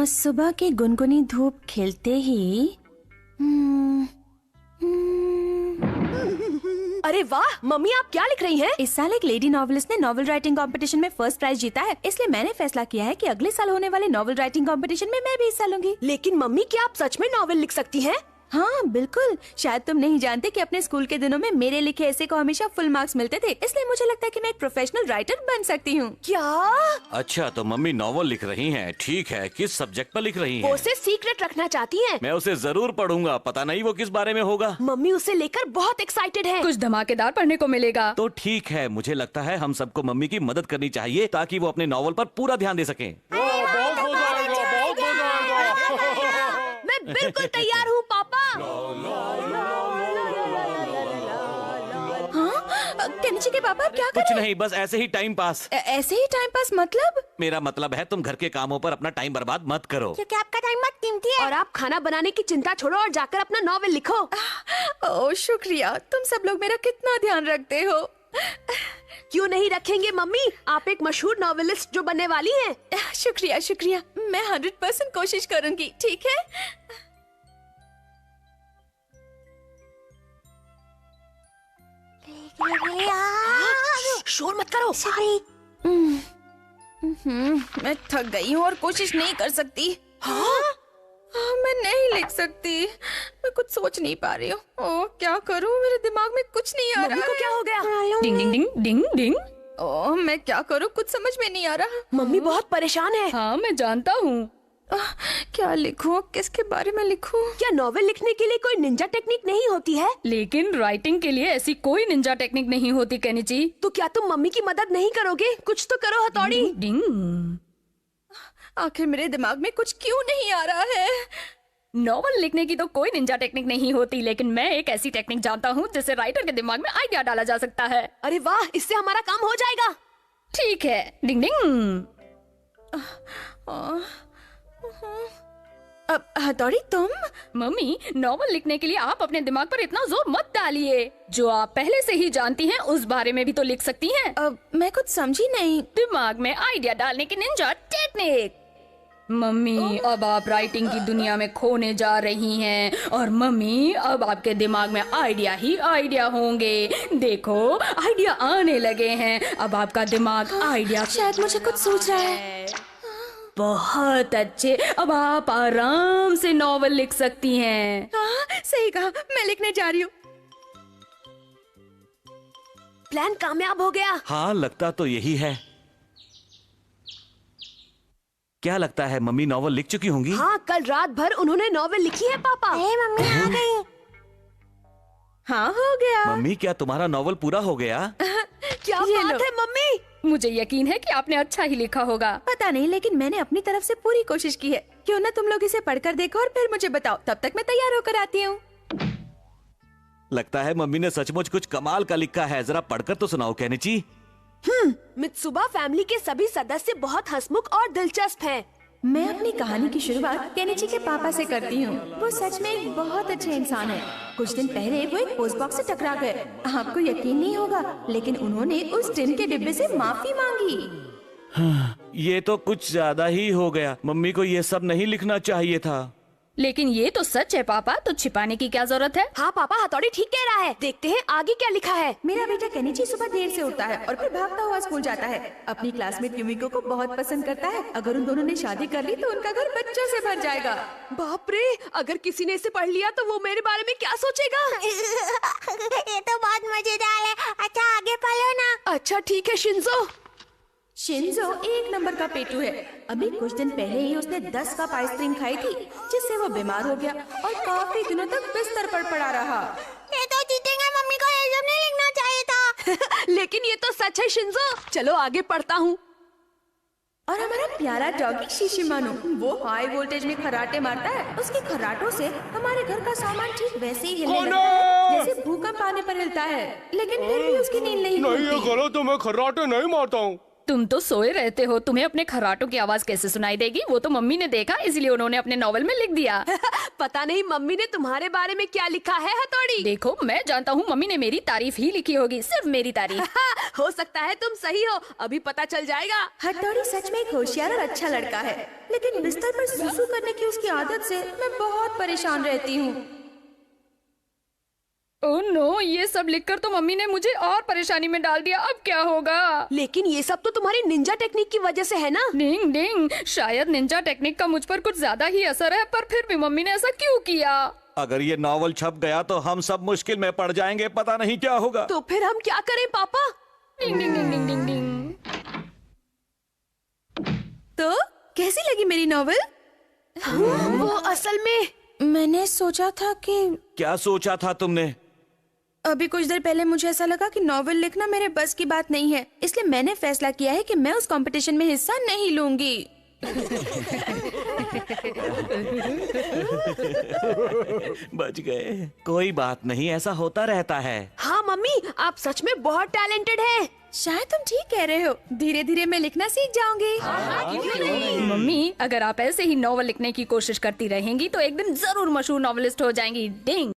सुबह की गुनगुनी धूप खिलते ही अरे वाह मम्मी, आप क्या लिख रही हैं? इस साल एक लेडी नॉवेलिस्ट ने नॉवेल राइटिंग कंपटीशन में फर्स्ट प्राइज जीता है, इसलिए मैंने फैसला किया है कि अगले साल होने वाले नॉवेल राइटिंग कंपटीशन में मैं भी हिस्सा लूंगी। लेकिन मम्मी, क्या आप सच में नॉवेल लिख सकती हैं? हाँ बिल्कुल, शायद तुम नहीं जानते कि अपने स्कूल के दिनों में मेरे लिखे ऐसे को हमेशा फुल मार्क्स मिलते थे, इसलिए मुझे लगता है कि मैं एक प्रोफेशनल राइटर बन सकती हूँ। क्या? अच्छा, तो मम्मी नॉवल लिख रही हैं। ठीक है, किस सब्जेक्ट पर लिख रही हैं? वो उसे सीक्रेट रखना चाहती हैं। मैं उसे जरूर पढ़ूंगा, पता नहीं वो किस बारे में होगा। मम्मी उसे लेकर बहुत एक्साइटेड है। कुछ धमाकेदार पढ़ने को मिलेगा। तो ठीक है, मुझे लगता है हम सबको मम्मी की मदद करनी चाहिए ताकि वो अपने नॉवल पर पूरा ध्यान दे सकें। मैं बिल्कुल तैयार हूँ पापा। हाँ केनिची के पापा क्या कर कुछ रहे हैं? नहीं, बस ऐसे ही टाइम पास। ऐसे ही टाइम पास मतलब? मेरा मतलब है तुम घर के कामों पर अपना टाइम बर्बाद मत करो। क्योंकि आपका टाइम बहुत कीमती है। और आप खाना बनाने की चिंता छोड़ो और जाकर अपना नॉवेल लिखो। ओह शुक्रिया, तुम सब लोग मेरा कितना ध्यान रखते हो। क्यों नहीं रखेंगे मम्मी, आप एक मशहूर नॉवेलिस्ट जो बनने वाली हैं। शुक्रिया शुक्रिया, मैं 100% कोशिश करूंगी, ठीक है? शोर मत करो। मैं थक गई हूँ और कोशिश नहीं कर सकती। मैं नहीं लिख सकती, मैं कुछ सोच नहीं पा रही हूँ। ओह क्या करूँ, मेरे दिमाग में कुछ नहीं आ रहा मम्मी को क्या हो गया? डिंग डिंग डिंग डिंग डिंग। ओह मैं क्या करूँ, कुछ समझ में नहीं आ रहा। मम्मी बहुत परेशान है। हाँ मैं जानता हूँ। क्या लिखूं, किसके बारे में लिखूं? क्या नॉवेल लिखने के लिए कोई निंजा टेक्निक नहीं होती है? लेकिन राइटिंग के लिए ऐसी कोई निंजा टेक्निक नहीं होती केनिची। तो क्या तुम मम्मी की मदद नहीं करोगे? कुछ तो करो हथौड़ी। डिंग डिंग। आखिर मेरे दिमाग में कुछ क्यों नहीं आ रहा है? नॉवल लिखने की तो कोई निंजा टेक्निक नहीं होती, लेकिन मैं एक ऐसी टेक्निक जानता हूँ जिससे राइटर के दिमाग में आइडिया डाला जा सकता है। अरे वाह, इससे हमारा काम हो जाएगा। ठीक है, डिंग डिंग। अब हथौड़ी तुम? मम्मी, नॉवल लिखने के लिए आप अपने दिमाग पर इतना जोर मत डालिए। जो आप पहले से ही जानती हैं उस बारे में भी तो लिख सकती हैं। अब मैं कुछ समझी नहीं। दिमाग में आइडिया डालने की निंजा टेक्निक। मम्मी, अब आप राइटिंग की दुनिया में खोने जा रही हैं और मम्मी अब आपके दिमाग में आइडिया ही आइडिया होंगे। देखो, आइडिया आने लगे हैं। अब आपका दिमाग आइडिया शायद मुझे कुछ सूझ रहा है। बहुत अच्छे, अब आप आराम से नॉवल लिख सकती हैं। हाँ सही कहा, मैं लिखने जा रही हूँ। प्लान कामयाब हो गया। हाँ, लगता तो यही है। क्या लगता है, मम्मी नॉवल लिख चुकी होंगी? हाँ, कल रात भर उन्होंने नॉवेल लिखी है पापा। मम्मी आ गई। हाँ हो गया। मम्मी, क्या तुम्हारा नॉवल पूरा हो गया? क्या ये बात लो। है मम्मी। मुझे यकीन है कि आपने अच्छा ही लिखा होगा। पता नहीं, लेकिन मैंने अपनी तरफ से पूरी कोशिश की है। क्यों ना तुम लोग इसे पढ़कर देखो और फिर मुझे बताओ, तब तक मैं तैयार होकर आती हूँ। लगता है मम्मी ने सचमुच कुछ कमाल का लिखा है। जरा पढ़कर तो सुनाओ केनिची। मित्सुबा फैमिली के सभी सदस्य बहुत हंसमुख और दिलचस्प हैं। मैं अपनी कहानी की शुरुआत केनिची के पापा से करती हूँ। वो सच में एक बहुत अच्छे इंसान है। कुछ दिन पहले वो एक पोस्ट बॉक्स से टकरा गए। आपको यकीन नहीं होगा, लेकिन उन्होंने उस टिन के डिब्बे से माफी मांगी। ये तो कुछ ज्यादा ही हो गया। मम्मी को ये सब नहीं लिखना चाहिए था। लेकिन ये तो सच है पापा, तो छिपाने की क्या जरूरत है? हाँ पापा, हथौड़ी ठीक कह रहा है। देखते हैं आगे क्या लिखा है। मेरा बेटा केनिची सुबह देर से उठता है और फिर भागता हुआ स्कूल जाता है। अपनी क्लासमेट युमिको को बहुत पसंद करता है। अगर उन दोनों ने शादी कर ली तो उनका घर बच्चों से भर जाएगा। बाप रे, अगर किसी ने इसे पढ़ लिया तो वो मेरे बारे में क्या सोचेगा? ये तो बहुत मजेदार है। अच्छा आगे पढ़ो ना। अच्छा ठीक है शिंजो। शिंजो एक नंबर का पेटू है। अभी कुछ दिन पहले ही उसने 10 कप आइसक्रीम खाई थी, जिससे वो बीमार हो गया और काफी दिनों तक बिस्तर पर पड़ा रहा। ये तो जीतेंगे, मम्मी को ये सब नहीं लिखना चाहिए था। लेकिन ये तो सच है शिंजो। चलो आगे पढ़ता हूँ। और हमारा प्यारा डॉगी शिशिमानु, वो हाई वोल्टेज में खर्राटे मारता है। उसके खर्राटों से हमारे घर का सामान ठीक वैसे ही हिलने लगता है जैसे भूकंप आने पर हिलता है। लेकिन फिर भी उसकी नींद नहीं नहीं, ये खुलती। गलत है। मैं खर्राटे नहीं मारता हूँ। तुम तो सोए रहते हो, तुम्हें अपने खर्राटों की आवाज कैसे सुनाई देगी? वो तो मम्मी ने देखा, इसलिए उन्होंने अपने नॉवल में लिख दिया। पता नहीं मम्मी ने तुम्हारे बारे में क्या लिखा है हथौड़ी। देखो, मैं जानता हूँ मम्मी ने मेरी तारीफ ही लिखी होगी, सिर्फ मेरी तारीफ। हो सकता है तुम सही हो, अभी पता चल जाएगा। हथौड़ी सच में एक होशियार और अच्छा लड़का है, लेकिन बिस्तर पर सुसु करने की उसकी आदत से मैं बहुत परेशान रहती हूँ। ओह नो, ये सब लिखकर तो मम्मी ने मुझे और परेशानी में डाल दिया। अब क्या होगा? लेकिन ये सब तो तुम्हारी निंजा टेक्निक की वजह से है ना। डिंग डिंग, शायद निंजा टेक्निक का मुझ पर कुछ ज्यादा ही असर है, पर फिर भी मम्मी ने ऐसा क्यों किया? अगर ये नॉवल छप गया तो हम सब मुश्किल में पड़ जाएंगे, पता नहीं क्या होगा। तो फिर हम क्या करें पापा? डिंग डिंग डिंग डिंग डिंग डिंग। तो कैसी लगी मेरी नॉवल? वो असल में मैंने सोचा था कि क्या सोचा था तुमने? अभी कुछ देर पहले मुझे ऐसा लगा कि नॉवल लिखना मेरे बस की बात नहीं है, इसलिए मैंने फैसला किया है कि मैं उस कंपटीशन में हिस्सा नहीं लूंगी। बच गए। कोई बात नहीं, ऐसा होता रहता है। हाँ मम्मी, आप सच में बहुत टैलेंटेड हैं। शायद तुम ठीक कह रहे हो, धीरे धीरे मैं लिखना सीख जाऊंगी। मम्मी, अगर आप ऐसे ही नॉवल लिखने की कोशिश करती रहेंगी तो एक दिन जरूर मशहूर नॉवेलिस्ट हो जाएंगी। डिंग।